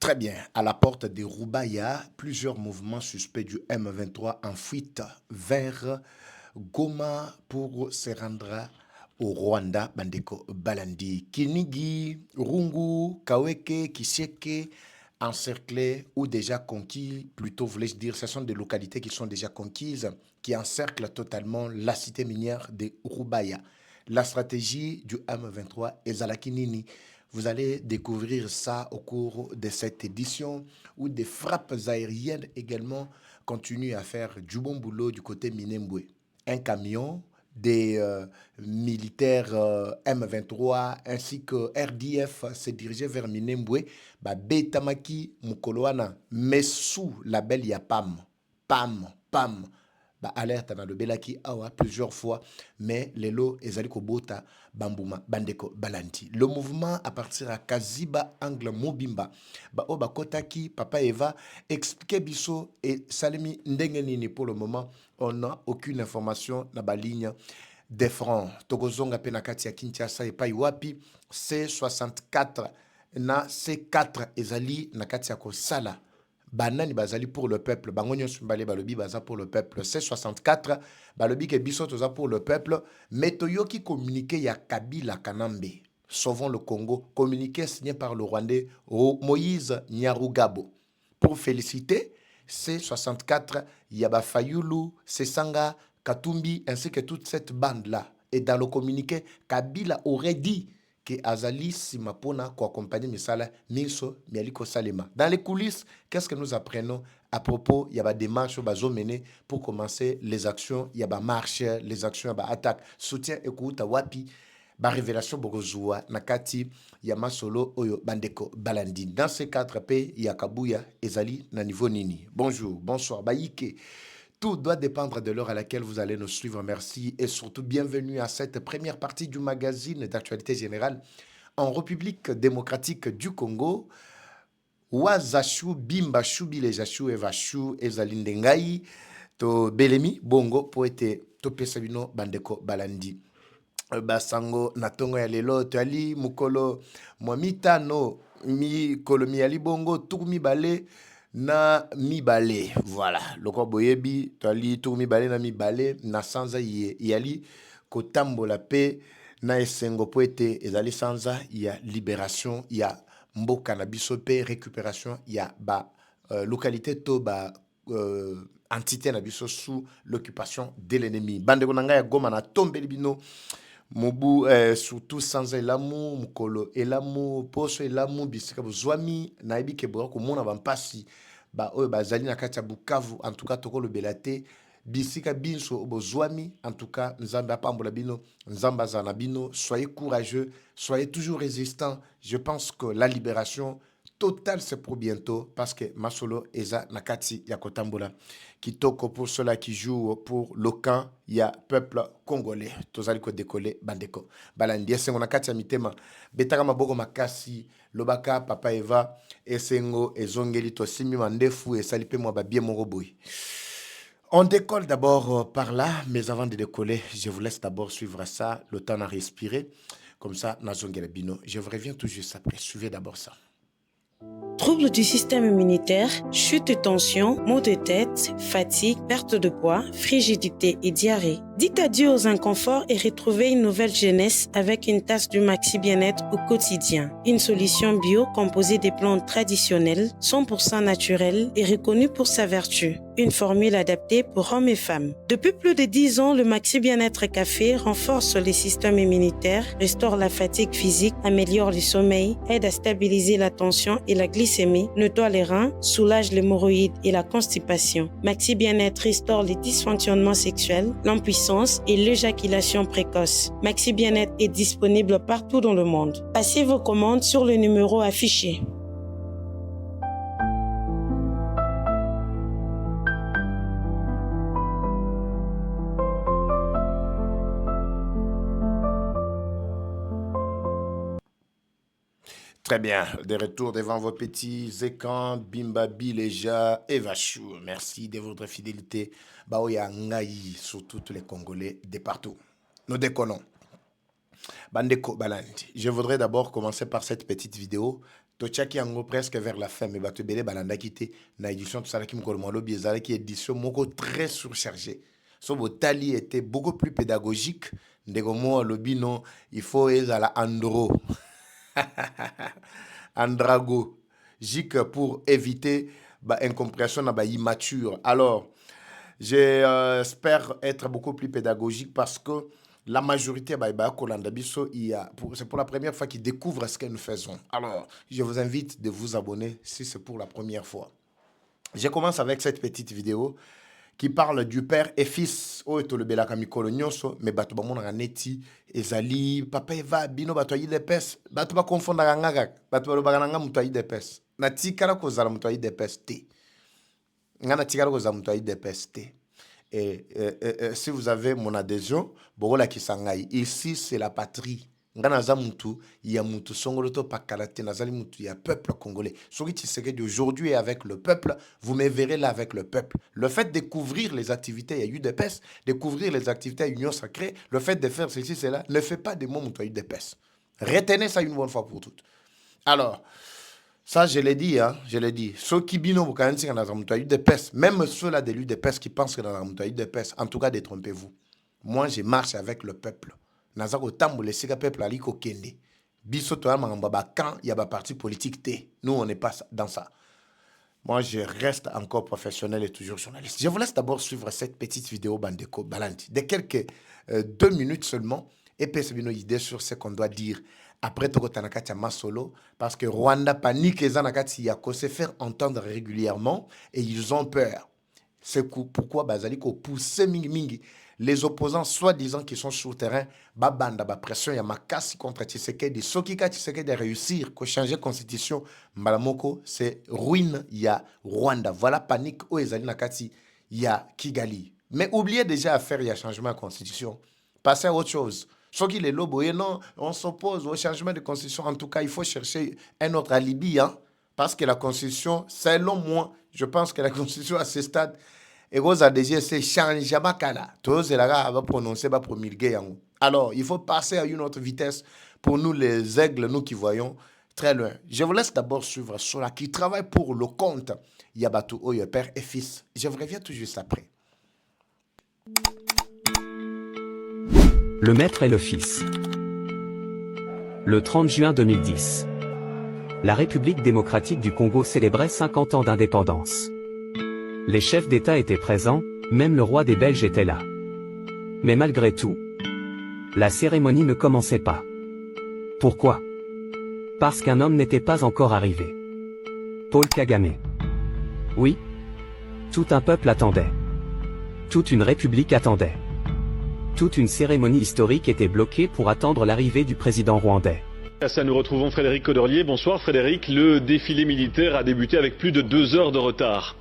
Très bien. À la porte de Roubaïa, plusieurs mouvements suspects du M23 en fuite vers Goma pour se rendre au Rwanda. Bandeko Balandi, Kinigi, Rungu, Kaweke, Kisieke, encerclés ou déjà conquis, plutôt voulais-je dire, ce sont des localités qui sont déjà conquises, qui encerclent totalement la cité minière de Roubaïa. La stratégie du M23 est Zalakinini. Vous allez découvrir ça au cours de cette édition où des frappes aériennes également continuent à faire du bon boulot du côté Minembwe. Un camion des militaires M23 ainsi que RDF se dirigeaient vers Minembwe. Betamaki Mukoloana, mais sous la belle Yapam. Pam, pam. Alerte na le belaki awa plusieurs fois, mais lelo ezali kobota bambuma bandeko balanti. Le mouvement à partir à Kaziba angle Mobimba oba kotaki papa Eva expliquer biso et salimi ndenge nini. Pour le moment on n'a aucune information na ba ligne des francs. Tokozonga pe na kati ya Kinshasa epai wapi C64 na C4 ezali na kati ya kosala banani bazali pour le peuple, bangonyo sumbale balobi baza pour le peuple. C64 balobi ke biso toza pour le peuple, mais toyoki communiqué ya Kabila Kanambe sauvons le Congo, communiqué signé par le Rwandais Moïse Nyarugabo pour féliciter C64 Yaba Fayulu, Sesanga, Katumbi ainsi que toute cette bande là. Et dans le communiqué, Kabila aurait dit que Azali Simapona ko accompagner Misala Miso Mialiko Salema. Dans les coulisses, qu'est-ce que nous apprenons à propos? Il y a des démarches bazo menées pour commencer les actions, il y a des marches, les actions, il y a des attaques, soutien écoute wapi. Ba révélation Bogozua Nakati Yamasolo Oyo Bandeko Balandi. Dans ces 4 pays, il y a Kabuya Ezali na niveau nini. Bonjour, bonsoir, Baïke. Tout doit dépendre de l'heure à laquelle vous allez nous suivre. Merci et surtout bienvenue à cette première partie du magazine d'actualité générale en République démocratique du Congo. Wazashu Bimba Shubi les Jashu Evashu Ezalindengai to Belemi Bongo Poete to Pesabino Bandeko Balandi. Basango natongo ya lelo toali mukolo mwamita no mi kolomi ali bongo tukumi bale na mibale. Voilà. Loko boyebi, toali tour mibale na mibale, na sanza yali kotambola pe na esengo poete ezali sanza ya libération, ya mboka na biso pe récupération, ya ba localité to ba entité na biso sous l'occupation de l'ennemi. Bande konanga ya Goma na tombeli bino. Mobu surtout sans elamu mukolo elamu poso elamu bisika bozwami na ebi ke bora ko mona bampasi ba oyo bazali na kati ya Bukavu. En tout cas toko le belate bisika binso bozwami. En tout cas nzambe apambola bino, nzambe azana bino. Soyez courageux, soyez toujours résistants. Je pense que la libération totale c'est pour bientôt parce que Masolo eza nakati ya kotambola. Kitoko pour ceux-là qui jouent pour le camp, il y a peuple congolais. Tozali ko décoller bandeko. Balandi esengo nakati ya mitema. Betaka maboko makasi lobaka papa Eva esengo ezongeli to simi mandefu et salipe moi ba bien moko boy. On décolle d'abord par là, mais avant de décoller, je vous laisse d'abord suivre ça, le temps à respirer. Comme ça, nazongela bino. Je vous reviens tout juste après. Suivez d'abord ça. Troubles du système immunitaire, chute de tension, maux de tête, fatigue, perte de poids, frigidité et diarrhée. Dites adieu aux inconforts et retrouvez une nouvelle jeunesse avec une tasse du Maxi Bien-être au quotidien. Une solution bio composée des plantes traditionnelles, 100% naturelles et reconnue pour sa vertu. Une formule adaptée pour hommes et femmes. Depuis plus de 10 ans, le Maxi Bien-être Café renforce le système immunitaire, restaure la fatigue physique, améliore le sommeil, aide à stabiliser la tension et la glycémie, nettoie les reins, soulage l'hémorroïde et la constipation. Maxi Bien-être restaure les dysfonctionnements sexuels, l'impuissance et l'éjaculation précoce. Maxi Bien-être est disponible partout dans le monde. Passez vos commandes sur le numéro affiché. Très bien, de retour devant vos petits écrans, Bimba Bileja et Vachou. Merci de votre fidélité. Baoya Ngaï, surtout tous les Congolais de partout. Nous décollons. Bandeko Balandi. Je voudrais d'abord commencer par cette petite vidéo totiaki yango presque vers la fin, mais bato ebele balandaki te na édition tosalaki mokolo malobi ezalaki édition moko très surchargée. So botali était beaucoup plus pédagogique. Ndeko mo alobi non, il faut ezala andragogique pour éviter incompréhension na immature. Alors, j'espère être beaucoup plus pédagogique parce que la majorité, c'est pour la première fois qu'ils découvrent ce que nous faisons. Alors, je vous invite de vous abonner si c'est pour la première fois. Je commence avec cette petite vidéo qui parle du père et fils. Oh, et le belaka mikolo nyonso, mais bato ba mona neti ezali papa eva bino bato yi depes, bato ba confondra ngaka, bato ba nga muto yi depes. Na tikala ko zala muto yi depes te. Ngana tikala ko zala muto yi depes te. Et si vous avez mon adhésion, Borola Kisangai, ici c'est la patrie. Nganaza Moutou, il y a Moutou Songoloto Pakalate, Nazali Moutou, il y a peuple congolais. Souri Tshisekedi d'aujourd'hui est avec le peuple, vous me verrez là avec le peuple. Le fait de découvrir les activités, il y a eu des pèses, découvrir les activités à Union Sacrée, le fait de faire ceci, cela, ne fait pas de moi Moutou à eu des pèses. Retenez ça une bonne fois pour toutes. Alors, ça, je l'ai dit, hein, je l'ai dit. Ceux qui bino dans la de peste, même ceux-là de l'UDPS qui pensent que dans la de peste, en tout cas, détrompez-vous. Moi, je marche avec le peuple. Nazako tambo le siga peuple aliko kende. Biso to amamba quand il y a un parti politique T. Nous, on n'est pas dans ça. Moi, je reste encore professionnel et toujours journaliste. Je vous laisse d'abord suivre cette petite vidéo Bandeko Balanti de quelques 2 minutes seulement et puis c'est une idée sur ce qu'on doit dire. Après, Togo Tanakati a Masolo, parce que Rwanda panique et Zanakati Yako se faire entendre régulièrement et ils ont peur. C'est pourquoi Bazaliko pousse Mingi. Les opposants, soi-disant qui sont sur le terrain, Babanda, pression, il y a Makasi contre Tshisekedi. Sokika Tshisekedi de réussir, que changer la constitution, Malamoko, c'est ruine, il y a Rwanda. Voilà panique, où Ezali Nakati, il y a Kigali. Mais oubliez déjà à faire, il y a changement de constitution. Passez à autre chose. Ceux qui les lobes, non, on s'oppose au changement de constitution. En tout cas, il faut chercher un autre alibi, hein, parce que la constitution, selon moi, je pense que la constitution à ce stade, et vous avez déjà c'est changement kala. Tous les gars va prononcer, va promulguer. Alors, il faut passer à une autre vitesse pour nous les aigles, nous qui voyons très loin. Je vous laisse d'abord suivre ceux-là qui travaillent pour le compte Yabatou Oyo, père et fils. Je vous reviens tout juste après. Le maître et le fils. Le 30 juin 2010. La République démocratique du Congo célébrait 50 ans d'indépendance. Les chefs d'État étaient présents, même le roi des Belges était là. Mais malgré tout, la cérémonie ne commençait pas. Pourquoi? Parce qu'un homme n'était pas encore arrivé. Paul Kagame. Oui. Tout un peuple attendait. Toute une république attendait. Toute une cérémonie historique était bloquée pour attendre l'arrivée du président rwandais. À ça, nous retrouvons Frédéric Codorlier. Bonsoir Frédéric. Le défilé militaire a débuté avec plus de 2 heures de retard.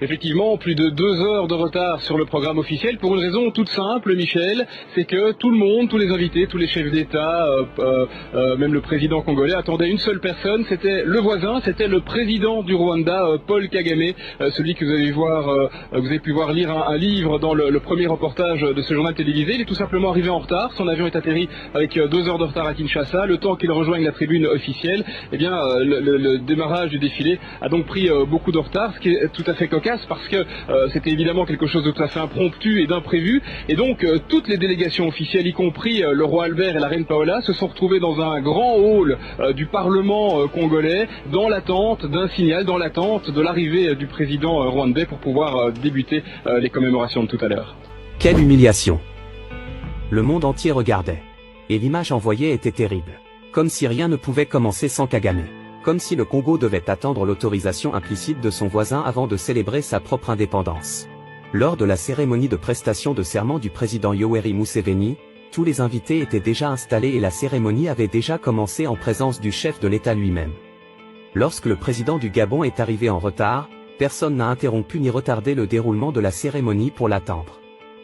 Effectivement, plus de 2 heures de retard sur le programme officiel pour une raison toute simple, Michel, c'est que tout le monde, tous les invités, tous les chefs d'État, même le président congolais attendaient une seule personne, c'était le voisin, c'était le président du Rwanda, Paul Kagame, celui que vous avez pu voir lire un livre dans le premier reportage de ce journal télévisé. Il est tout simplement arrivé en retard, son avion est atterri avec 2 heures de retard à Kinshasa, le temps qu'il rejoigne la tribune officielle, eh bien le démarrage du défilé a donc pris beaucoup de retard, ce qui est tout à fait cocasse parce que c'était évidemment quelque chose de tout à fait impromptu et d'imprévu, et donc toutes les délégations officielles, y compris le roi Albert et la reine Paola, se sont retrouvées dans un grand hall du Parlement congolais, dans l'attente d'un signal, dans l'attente de l'arrivée du président rwandais pour pouvoir débuter les commémorations de tout à l'heure. Quelle humiliation! Le monde entier regardait. Et l'image envoyée était terrible. Comme si rien ne pouvait commencer sans Kagame. Comme si le Congo devait attendre l'autorisation implicite de son voisin avant de célébrer sa propre indépendance. Lors de la cérémonie de prestation de serment du président Yoweri Museveni, tous les invités étaient déjà installés et la cérémonie avait déjà commencé en présence du chef de l'État lui-même. Lorsque le président du Gabon est arrivé en retard, personne n'a interrompu ni retardé le déroulement de la cérémonie pour l'attendre.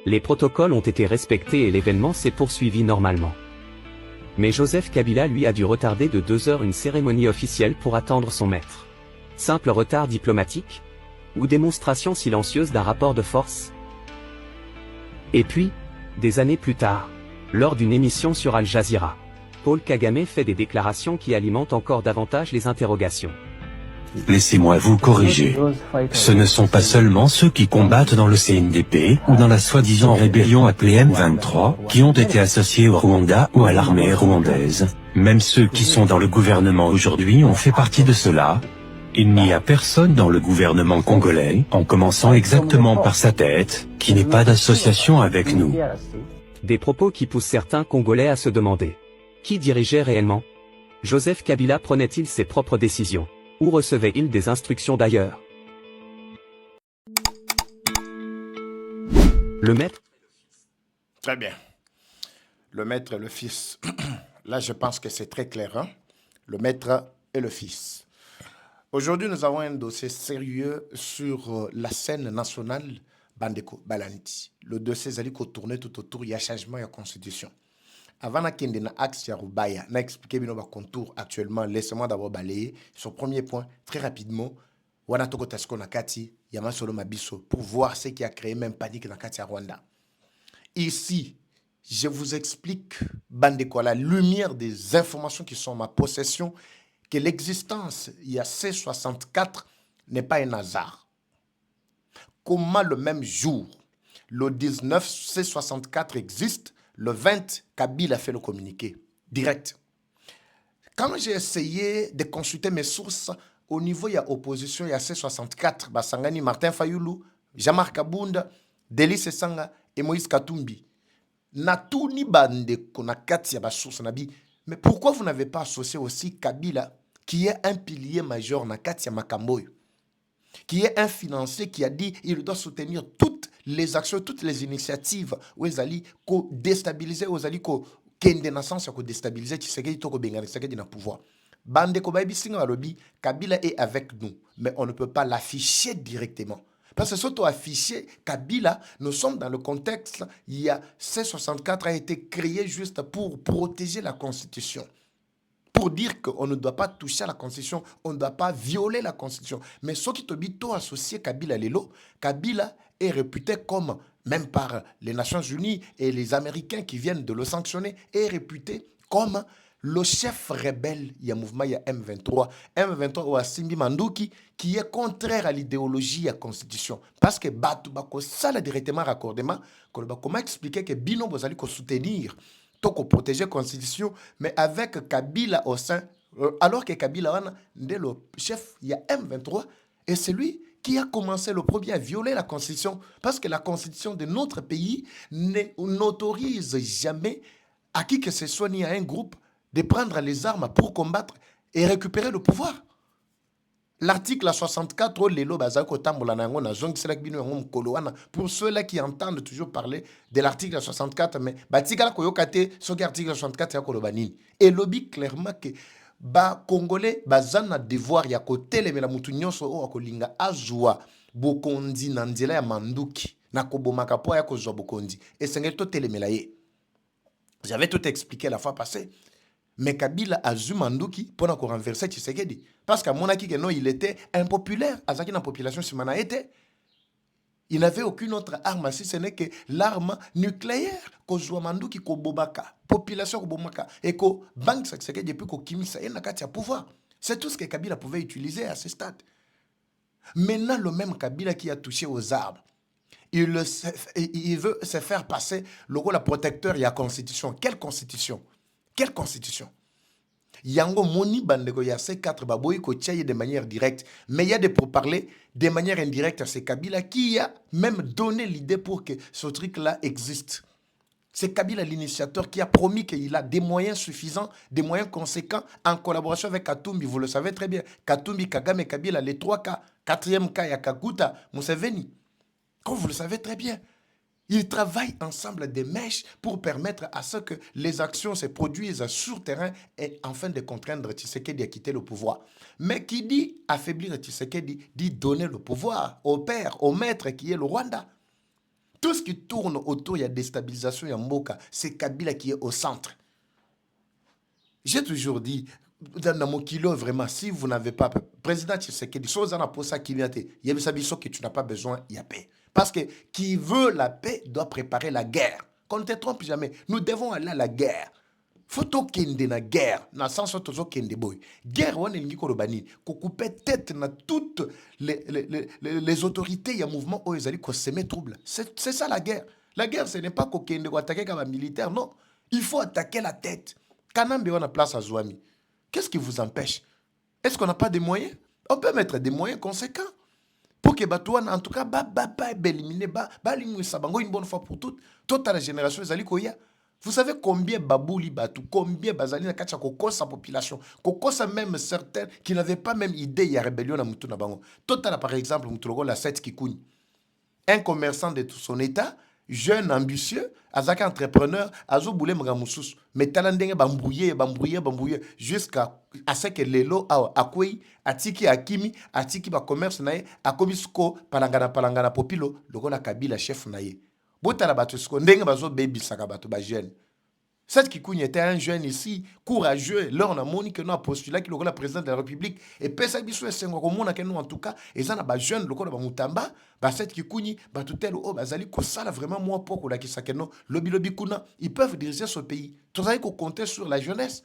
Les protocoles ont été respectés et l'événement s'est poursuivi normalement. Mais Joseph Kabila lui a dû retarder de 2 heures une cérémonie officielle pour attendre son maître. Simple retard diplomatique? Ou démonstration silencieuse d'un rapport de force? Et puis, des années plus tard, lors d'une émission sur Al Jazeera, Paul Kagame fait des déclarations qui alimentent encore davantage les interrogations. Laissez-moi vous corriger. Ce ne sont pas seulement ceux qui combattent dans le CNDP ou dans la soi-disant rébellion appelée M23 qui ont été associés au Rwanda ou à l'armée rwandaise. Même ceux qui sont dans le gouvernement aujourd'hui ont fait partie de cela. Il n'y a personne dans le gouvernement congolais, en commençant exactement par sa tête, qui n'ait pas d'association avec nous. Des propos qui poussent certains Congolais à se demander qui dirigeait réellement. Joseph Kabila prenait-il ses propres décisions? Ou recevait-il des instructions d'ailleurs? Le maître. Très bien. Le maître et le fils. Là, je pense que c'est très clair. Hein? Le maître et le fils. Aujourd'hui, nous avons un dossier sérieux sur la scène nationale Bandeko Balandi. Le dossier Zali qui tourne tout autour, il y a changement, il y a constitution. Avant de na axe ya Rubaya, na expliquer bien nos contours actuellement, laissez-moi d'abord balayer sur le premier point très rapidement. Wana toko tasko na kati, yama solo mabiso pour voir ce qui a créé même panique dans kati ya Rwanda. Ici, je vous explique Bandeko à la lumière des informations qui sont en ma possession que l'existence il y a C64 n'est pas un hasard. Comment le même jour, le 19 C64 existe, le 20, Kabila a fait le communiqué direct. Quand j'ai essayé de consulter mes sources, au niveau, il y a opposition, il y a C64, Basangani, Martin Fayoulou, Jean-Marc Kabunda, Delis Sanga et Moïse Katumbi. Natouni bande konakati ya basource nabi. Mais pourquoi vous n'avez pas associé aussi Kabila, qui est un pilier majeur na kati ya Makamboyo, qui est un financier qui a dit qu'il doit soutenir toutes les actions, toutes les initiatives où ils allaient déstabiliser, où ils allaient kende na sens ko déstabiliser Tshisekedi to ko benga Tshisekedi na pouvoir. Bande ko baby singa lobby, Kabila est avec nous, mais on ne peut pas l'afficher directement. Parce que surtout affiché Kabila, nous sommes dans le contexte, il y a C64 a été créé juste pour protéger la Constitution. Pour dire qu'on ne doit pas toucher à la Constitution, on ne doit pas violer la Constitution. Mais ce qui te dit, toi associé Kabila Lelo, Kabila est réputé comme, même par les Nations Unies et les Américains qui viennent de le sanctionner, est réputé comme le chef rebelle, il y a un mouvement, il y a M23. M23 ou Simbi Manduki, qui est contraire à l'idéologie et à la Constitution. Parce que Batu Bako, ça l'a directement raccordement, comment expliquer que Bino Bozali ko soutenir pour protéger la Constitution, mais avec Kabila au sein, alors que Kabila est le chef, il y a M23, et c'est lui qui a commencé le premier à violer la Constitution, parce que la Constitution de notre pays n'autorise jamais à qui que ce soit ni à un groupe de prendre les armes pour combattre et récupérer le pouvoir. L'article 64, pour ceux-là qui entendent toujours parler de l'article 64, mais l'article 64, et lobby clairement que ba Congolais bazana devoir ya kotele mais la mutu nyonso o akolinga azwa bokondi na nzela ya manduki na kobomaka po ya kozwa bokondi et sengeli to telemela ye. J'avais tout expliqué la fois passée. Mais Kabila a vu Manduki pour renverser Tshisekedi. Parce qu'à mon avis, il était impopulaire. À la population, il n'avait aucune autre arme, si ce n'est que l'arme nucléaire. Que Manduki, que Bobaka, population que Bobaka, et que Bank Tshisekedi, depuis que Kimisa et Nakati a pouvoir. C'est tout ce que Kabila pouvait utiliser à ce stade. Maintenant, le même Kabila qui a touché aux armes, il veut se faire passer le rôle protecteur et la Constitution. Quelle Constitution? Quelle Constitution? Yango Moni Bandeko, il y a ces quatre baboui qui tient de manière directe, mais il y a des pourparlers de manière indirecte à ces Kabila qui a même donné l'idée pour que ce truc-là existe. C'est Kabila l'initiateur qui a promis qu'il a des moyens suffisants, des moyens conséquents en collaboration avec Katumbi. Vous le savez très bien. Katumbi, Kagame, Kabila, les 3 cas. 4e cas, il y a Kakuta, Museveni. Comme vous le savez très bien. Ils travaillent ensemble des mèches pour permettre à ce que les actions se produisent sur terrain et afin de contraindre Tshisekedi à quitter le pouvoir. Mais qui dit affaiblir Tshisekedi dit donner le pouvoir au père, au maître qui est le Rwanda. Tout ce qui tourne autour, il y a déstabilisation, il y a Mboka, c'est Kabila qui est au centre. J'ai toujours dit, dans mon kilo, vraiment, si vous n'avez pas, président Tshisekedi, chose en a pour ça qu'il y a, il y a des habitudes que tu n'as pas besoin, il y a paix. Parce que qui veut la paix doit préparer la guerre. Qu'on ne te trompe jamais. Nous devons aller à la guerre. faut tokende na guerre na sens tozokende boy guerre wana elingi koloba nini kokupe tête na toutes les autorités ya mouvement oyo ezali kosemer trouble. C'est ça la guerre. La guerre ce n'est pas kokende ko attaquer comme un militaire, non, il faut attaquer la tête. Kanambe wana place à Zouami, qu'est-ce qui vous empêche? Est-ce qu'on n'a pas des moyens? On peut mettre des moyens conséquents pour que Batouane, en tout cas, éliminer, Sabango une bonne fois pour toutes. Toute la génération, vous savez combien Babouli Batou, combien Bazali na kacha koko sa population, koko sa même certains qui n'avaient pas même idée il y a rébellion à Moutou Nabango. Total par exemple Moutou la 7 Kikouni. Un commerçant de tout son état, jeune ambitieux, azaka entrepreneur, azo boulé mgamoussous, mais talandenge bambouillé jusqu'à ce que lelo akwei atiki akimi atiki ba commerce nae akobisko palangana popilo lokola Kabila chef nae. Botala bato sko ndenge bazo baby saka bato ba jeune. Cette Kikouni était un jeune ici, courageux. Là, on a monique nous a postulé qui est le président de la République. Et pesa biso esengo ko mona nous en tout cas, et ça na ba jeune lokolo ba mutamba, ba cette Kikouni, ba tutel o bazali ko sala vraiment moi poko la kisakeno, lobi kuna, ils peuvent diriger ce pays. Tout ça ko compter sur la jeunesse.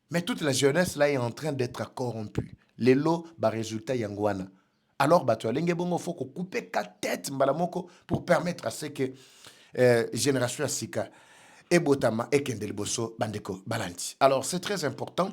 Mais toute la jeunesse là est en train d'être corrompue. Les lots ba résultat yangwana. Alors ba to lenge bongo faut ko couper 4 têtes mbalamoko pour permettre à ce que génération asika et botama et kendel boso bandeko balanti. Alors c'est très important.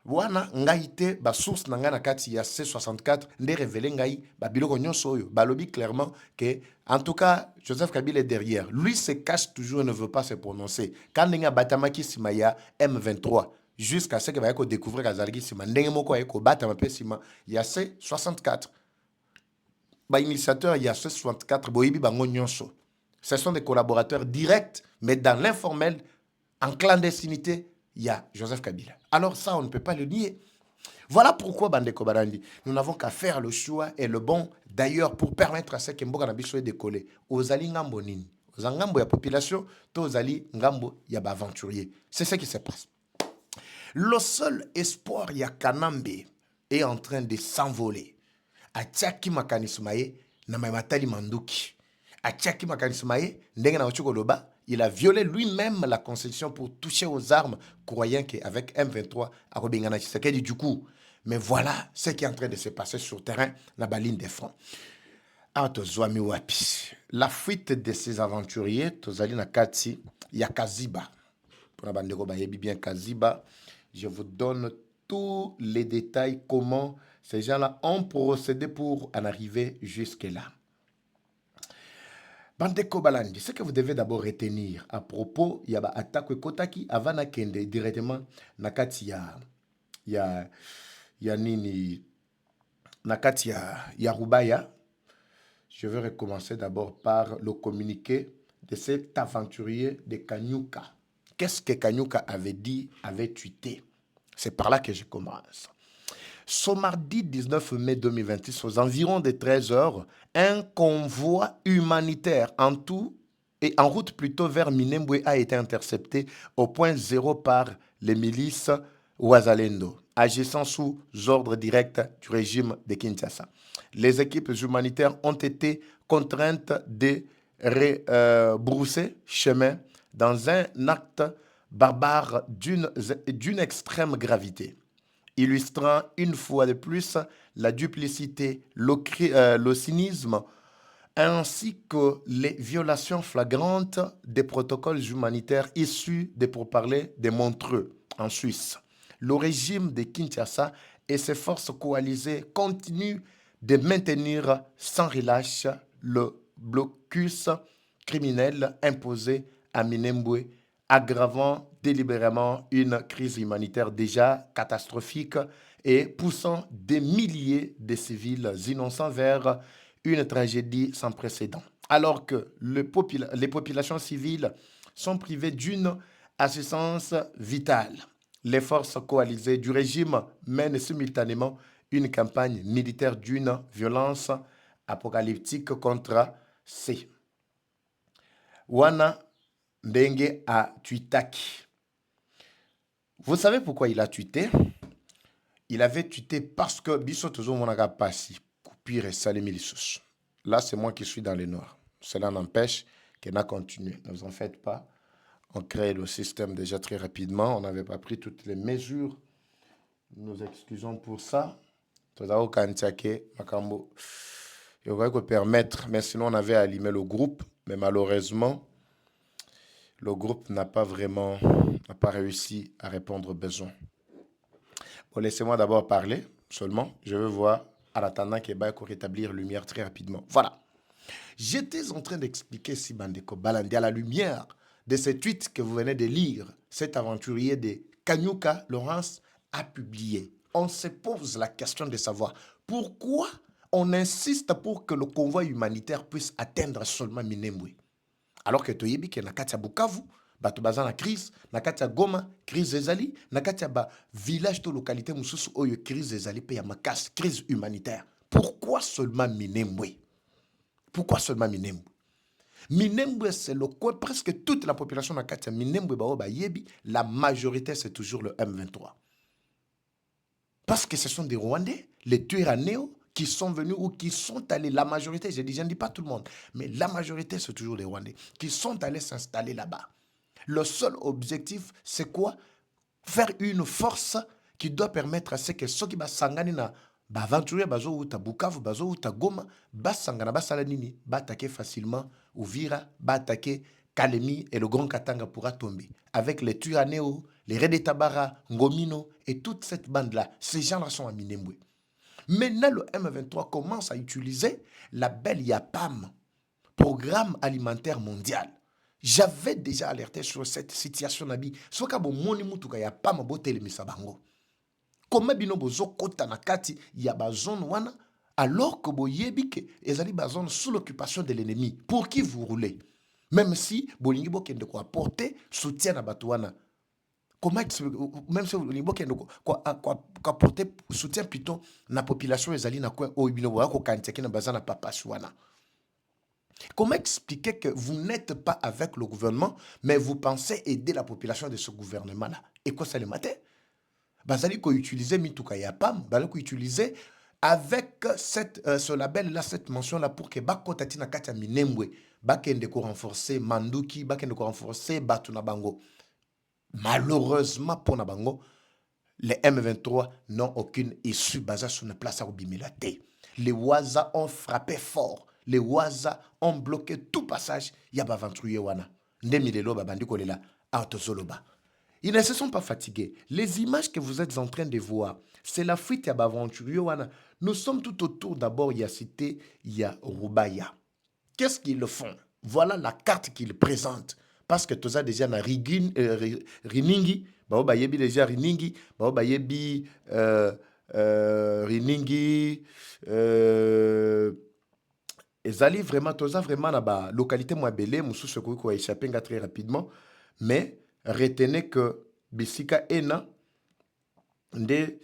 Wana ngaite ba source na ngana kati ya C64 nde révélé ngai ba biloko nyonso oyo balobi clairement que en tout cas Joseph Kabila est derrière. Lui se cache toujours et ne veut pas se prononcer. Quand nga batamaki simaya M23 jusqu'à ce que va ko découvrir kazaliki sima ndenge moko ayeko batama pe sima ya C64. Ba initiateur ya C64 boyibi bango nyonso. Ce sont des collaborateurs directs, mais dans l'informel, en clandestinité, il y a Joseph Kabila. Alors ça, on ne peut pas le nier. Voilà pourquoi, Bandeko Barandi, nous n'avons qu'à faire le choix et le bon, d'ailleurs, pour permettre à ceux qui ont de décoller. Aux Ali Ngambo Nini, aux Ngambo ya population, aux Ali Ngambo ya aventurier. C'est ce qui se passe. Le seul espoir, il y a Kanambe, est en train de s'envoler. A Tchaki Makanismae, Namamatali Manduki. Il a violé lui-même la Constitution pour toucher aux armes, croyant qu'avec M23, à Robingana Tshisekedi du coup. Mais voilà ce qui est en train de se passer sur le terrain, dans la ligne des fronts. La fuite de ces aventuriers, Tozali Nakati, il y a Kaziba. Pour la bande de bien Kaziba, je vous donne tous les détails, comment ces gens-là ont procédé pour en arriver jusque-là. Bandeko Balandi, ce que vous devez d'abord retenir à propos, il y a attaque Kotaki avant na kende directement nakati ya nini nakati ya Rubaya. Je vais recommencer d'abord par le communiqué de cet aventurier de Kanyuka. Qu'est-ce que Kanyuka avait dit, avait tweeté? C'est par là que je commence. Ce mardi 19 mai 2026, aux environs de 13 heures, un convoi humanitaire en route plutôt vers Minembwe a été intercepté au point 0 par les milices Ouazalendo, agissant sous ordre direct du régime de Kinshasa. Les équipes humanitaires ont été contraintes de rebrousser chemin dans un acte barbare d'une extrême gravité, illustrant une fois de plus la duplicité, le cynisme, ainsi que les violations flagrantes des protocoles humanitaires issus des pourparlers de Montreux, en Suisse. Le régime de Kinshasa et ses forces coalisées continuent de maintenir sans relâche le blocus criminel imposé à Minembwe, aggravant délibérément une crise humanitaire déjà catastrophique et poussant des milliers de civils innocents vers une tragédie sans précédent. Alors que les populations civiles sont privées d'une assistance vitale, les forces coalisées du régime mènent simultanément une campagne militaire d'une violence apocalyptique contre ces. Wana Ndenge a tweetaki. Vous savez pourquoi il a tweeté? Il avait tweeté parce que biso tozo monaka pasi coupure et salimilisus. Là, c'est moi qui suis dans le nord. Cela n'empêche qu'elle a continué. Ne vous en faites pas. On crée le système déjà très rapidement. On n'avait pas pris toutes les mesures. Nous nous excusons pour ça. Tout à Makambo. Il aurait que permettre, mais sinon on avait allumé le groupe. Mais malheureusement, le groupe n'a pas réussi à répondre aux besoins. Bon, laissez-moi d'abord parler seulement. Je veux voir en attendant qu'il va rétablir la lumière très rapidement. Voilà. J'étais en train d'expliquer si Bandeko Balandi à la lumière de ce tweet que vous venez de lire, cet aventurier de Kanyuka Laurence a publié. On se pose la question de savoir pourquoi on insiste pour que le convoi humanitaire puisse atteindre seulement Minembwe. Alors que Toyebi qui est na Bukavu, bato baza na crise, na Goma, crise ezali, na ba village de localité mususu oyo crise ezali pe ya makasi, crise humanitaire. Pourquoi seulement Minembwe? Pourquoi seulement Minembwe? Minembwe, c'est le coin, presque toute la population na Minembwe ba yebi, la majorité c'est toujours le M23. Parce que ce sont des Rwandais, les Twiranéo, qui sont venus ou qui sont allés, la majorité, je ne dis pas tout le monde, mais la majorité c'est toujours les Rwandais, qui sont allés s'installer là-bas. Le seul objectif, c'est quoi? Faire une force qui doit permettre à ce que ceux qui va s'engager na aventurier bazo ou ta Bukavu, bazo ou ta Goma, bas sangana bas salanini, ba attaquer facilement Uvira, ba attaquer Kalemi et le Grand Katanga pourra tomber. Avec les Twiranéo, les Rede Tabara, Ngomino et toute cette bande-là, ces gens-là sont à Minembwe. Maintenant, le M23 commence à utiliser la belle YAPAM, Programme alimentaire mondial. J'avais déjà alerté sur cette situation. Soit que moni mutuka YAPAM bote le misabango. Comment bino bozo kota na kati ya bazone wana alors que boyebi ke ezali bazone sous l'occupation de l'ennemi. Pour qui vous roulez? Même si bolingi bokende ko apporter soutien à batouana. Comment même si bolingi bokende ko apporter soutien plutôt na population ezali na quoi o bino ko kantiaki na bazana papa wana. Comment expliquer que vous n'êtes pas avec le gouvernement mais vous pensez aider la population de ce gouvernement là? Et quoi ça le matin? Bazali ko utiliser mituka ya pam, bazali ko utiliser avec ce label là, cette mention là pour que bakotati na kati ya Minembwe bakende ko renforcer Manduki, bakende ko renforcer Batuna Bango. Malheureusement pour Nabango, les M23 n'ont aucune issue basée sur une place à Obimilate. Les Waza ont frappé fort. Les Waza ont bloqué tout passage. Yaba aventurier wana. Ndemilelo babandi kolela autosoloba. Ils ne se sont pas fatigués. Les images que vous êtes en train de voir, c'est la fuite à aventurier wana. Nous sommes tout autour d'abord, il y a cité, il y a Rubaya. Qu'est-ce qu'ils font? Voilà la carte qu'ils présentent. Parce que tout ça déjà na Riningi, ba yebi déjà Riningi, ba yebi Riningi, ezali vraiment tout ça vraiment na ba localité moi belé, musu ce ko échappé très rapidement, mais retenez que Bisika ena nde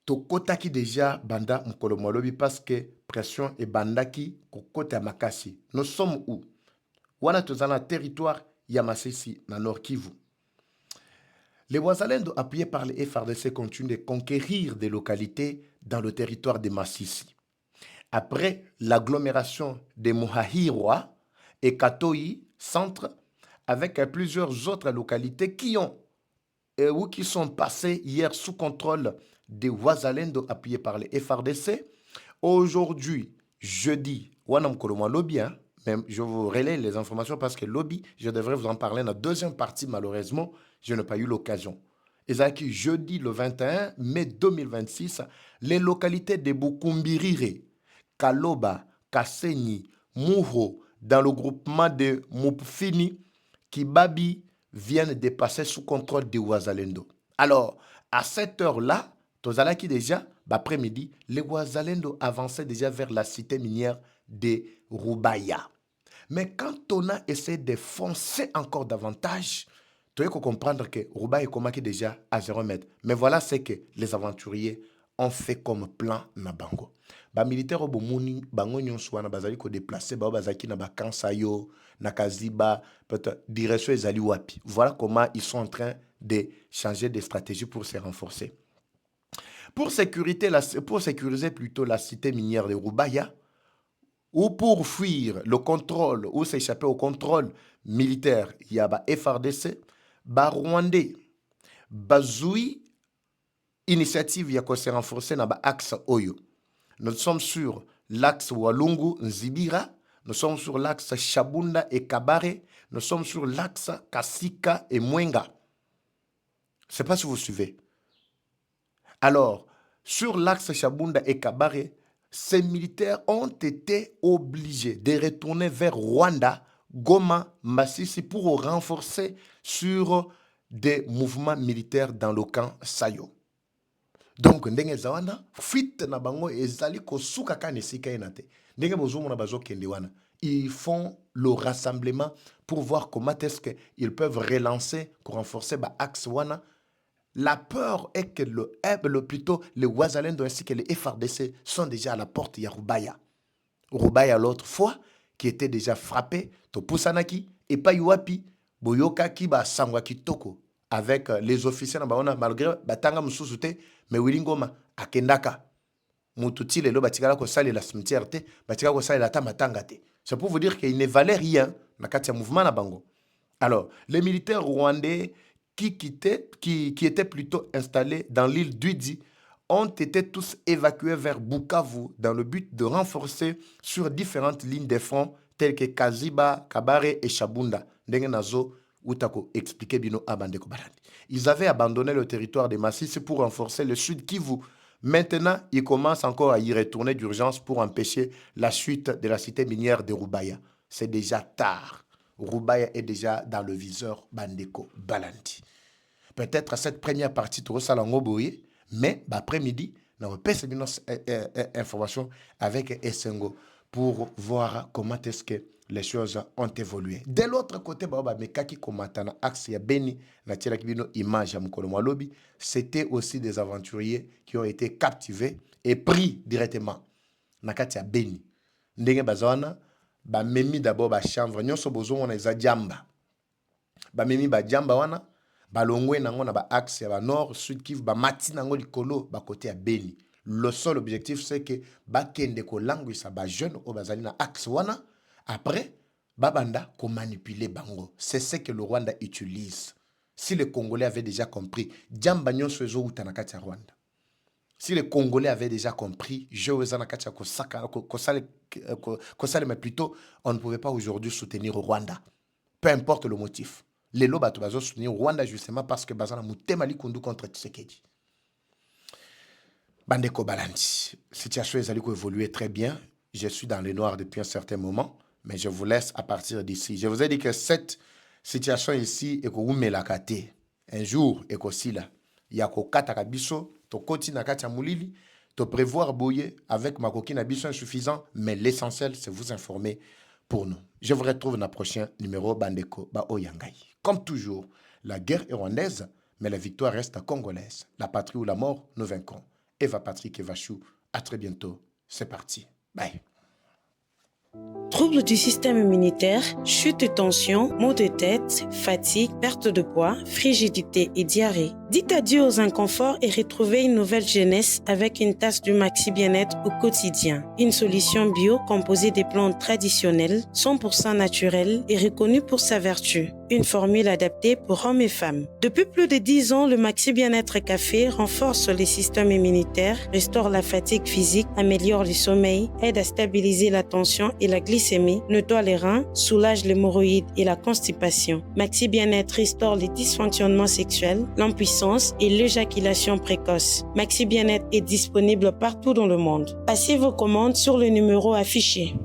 tokotaki déjà banda mukolo molobi parce que pression et bandaki kokota makasi. Nous sommes où? Wana tozana territoire Yamasisi na Nord Kivu. Les Wazalendo appuyés par les FRDC continuent de conquérir des localités dans le territoire de Massissi. Après l'agglomération de Muhahirwa et Katoi centre, avec plusieurs autres localités qui sont passées hier sous contrôle des Wazalendo appuyés par les FRDC. Aujourd'hui, jeudi, Wanam Koloma Lobby, même je vous relaie les informations parce que Lobby, je devrais vous en parler dans la deuxième partie, malheureusement, je n'ai pas eu l'occasion. Et ça qui jeudi le 21 mai 2026, les localités de Bukumbirire, Kaloba, Kasenyi, Muho, dans le groupement de Mupfini, Kibabi, viennent de passer sous contrôle des Wazalendo. Alors, à cette heure-là, Tozalaki déjà, après-midi, les Wazalendo avançaient déjà vers la cité minière de Rubaya. Mais quand on a essayé de foncer encore davantage, tu dois comprendre que Rubaya est déjà à 0 mètre. Mais voilà ce que les aventuriers ont fait comme plan na bango. Ba militaire obomuni bango nyonso wana bazali ko déplacer ba bazaki na bakansa yo na kaziba peut-être direction ezali wapi. Voilà comment ils sont en train de changer de stratégie pour se renforcer. Pour sécuriser plutôt la cité minière de Rubaya, ou pour fuir le contrôle, ou s'échapper au contrôle militaire, il y a ba FRDC, ba Rwandais, bazui initiative ya ko se renforcer na ba axe Oyo. Nous sommes sur l'axe Walungu Nzibira, nous sommes sur l'axe Shabunda et Kabare, nous sommes sur l'axe Kasika et Mwenga. Je ne sais pas si vous suivez. Alors, sur l'axe Shabunda et Kabare, ces militaires ont été obligés de retourner vers Rwanda, Goma, Masisi pour renforcer sur des mouvements militaires dans le camp Sayo. Donc, ndenge zawana, fuite na bango ezali ko suka kanesika enate. Ndenge bozumo na bazo kende wana. Ils font le rassemblement pour voir comment est-ce qu'ils peuvent relancer, pour renforcer ba axe wana. La peur est que plutôt les Ouazalendo ainsi que les FRDC sont déjà à la porte de Rubaya. Rubaya l'autre fois, qui était déjà frappé, Topusanaki, et pas Yuapi, Boyoka ki ba sangwa kitoko, avec les officiers, malgré Batanga Mususute, mais Willingoma, Akendaka. Mututi le batikala ko sali la cimetière te, batikala ko sali la tamatanga te. C'est pour vous dire qu'il ne valait rien, na katia mouvement na bango. Alors, les militaires rwandais qui étaient plutôt installés dans l'île d'Uidi ont été tous évacués vers Bukavu dans le but de renforcer sur différentes lignes de front telles que Kaziba, Kabare et Shabunda. Ndengenazo Utako expliqué bino abandeko barandi. Ils avaient abandonné le territoire de Masisi pour renforcer le sud Kivu. Maintenant, ils commencent encore à y retourner d'urgence pour empêcher la chute de la cité minière de Rubaya. C'est déjà tard. Rubaya est déjà dans le viseur Bandeko Balandi. Peut-être cette première partie, tu ressens l'angoboye, mais après-midi, on va passer une information avec Essengo pour voir comment est-ce que les choses ont évolué. De l'autre côté, Mekaki Komatana, Axe ya Beni, image lobby, c'était aussi des aventuriers qui ont été captivés et pris directement. Nakatia Beni. Ndenge Bazana, Memi d'abord ba chanvre, nyonso bozo wana eza jamba. Memi ba jamba wana, balongwe nango na ba axe ya ba nord, sud Kivu, ba mati nango likolo ba côté ya Beni. Le seul objectif c'est que ba kende ko langwisa ba jeune o bazali na axe wana. Après, babanda ko manipuler bango. C'est ce que le Rwanda utilise. Si les Congolais avaient déjà compris, jamba nyonso ezo uta na kati ya Rwanda. Si les Congolais avaient déjà compris, mais plutôt, on ne pouvait pas aujourd'hui soutenir le Rwanda. Peu importe le motif. Les lobes ont soutenir le Rwanda justement parce que Bazana Moutemali Kundu contre Tshisekedi. Bandeko Balandi. Situation est allée évoluer très bien. Je suis dans les noirs depuis un certain moment, mais je vous laisse à partir d'ici. Je vous ai dit que cette situation ici est que un jour est aussi là. Il y a Kata biso, to koti na kati ya mulili, to prévoir boyer avec ma coquine à biso insuffisant, mais l'essentiel c'est vous informer pour nous. Je vous retrouve dans le prochain numéro Bandeko Ba Oyangai. Comme toujours, la guerre est rwandaise, mais la victoire reste congolaise. La patrie ou la mort, nous vaincrons. Eva Patrick Evachou, à très bientôt. C'est parti. Bye. Troubles du système immunitaire, chute de tension, maux de tête, fatigue, perte de poids, frigidité et diarrhée. Dites adieu aux inconforts et retrouvez une nouvelle jeunesse avec une tasse du Maxi Bien-être au quotidien. Une solution bio composée des plantes traditionnelles, 100% naturelles et reconnue pour sa vertu. Une formule adaptée pour hommes et femmes. Depuis plus de 10 ans, le Maxi Bien-être Café renforce les systèmes immunitaires, restaure la fatigue physique, améliore le sommeil, aide à stabiliser la tension et la glycémie, nettoie les reins, soulage l'hémorroïde et la constipation. Maxi Bien-être restaure les dysfonctionnements sexuels, l'impuissance et l'éjaculation précoce. Maxi Bien-être est disponible partout dans le monde. Passez vos commandes sur le numéro affiché.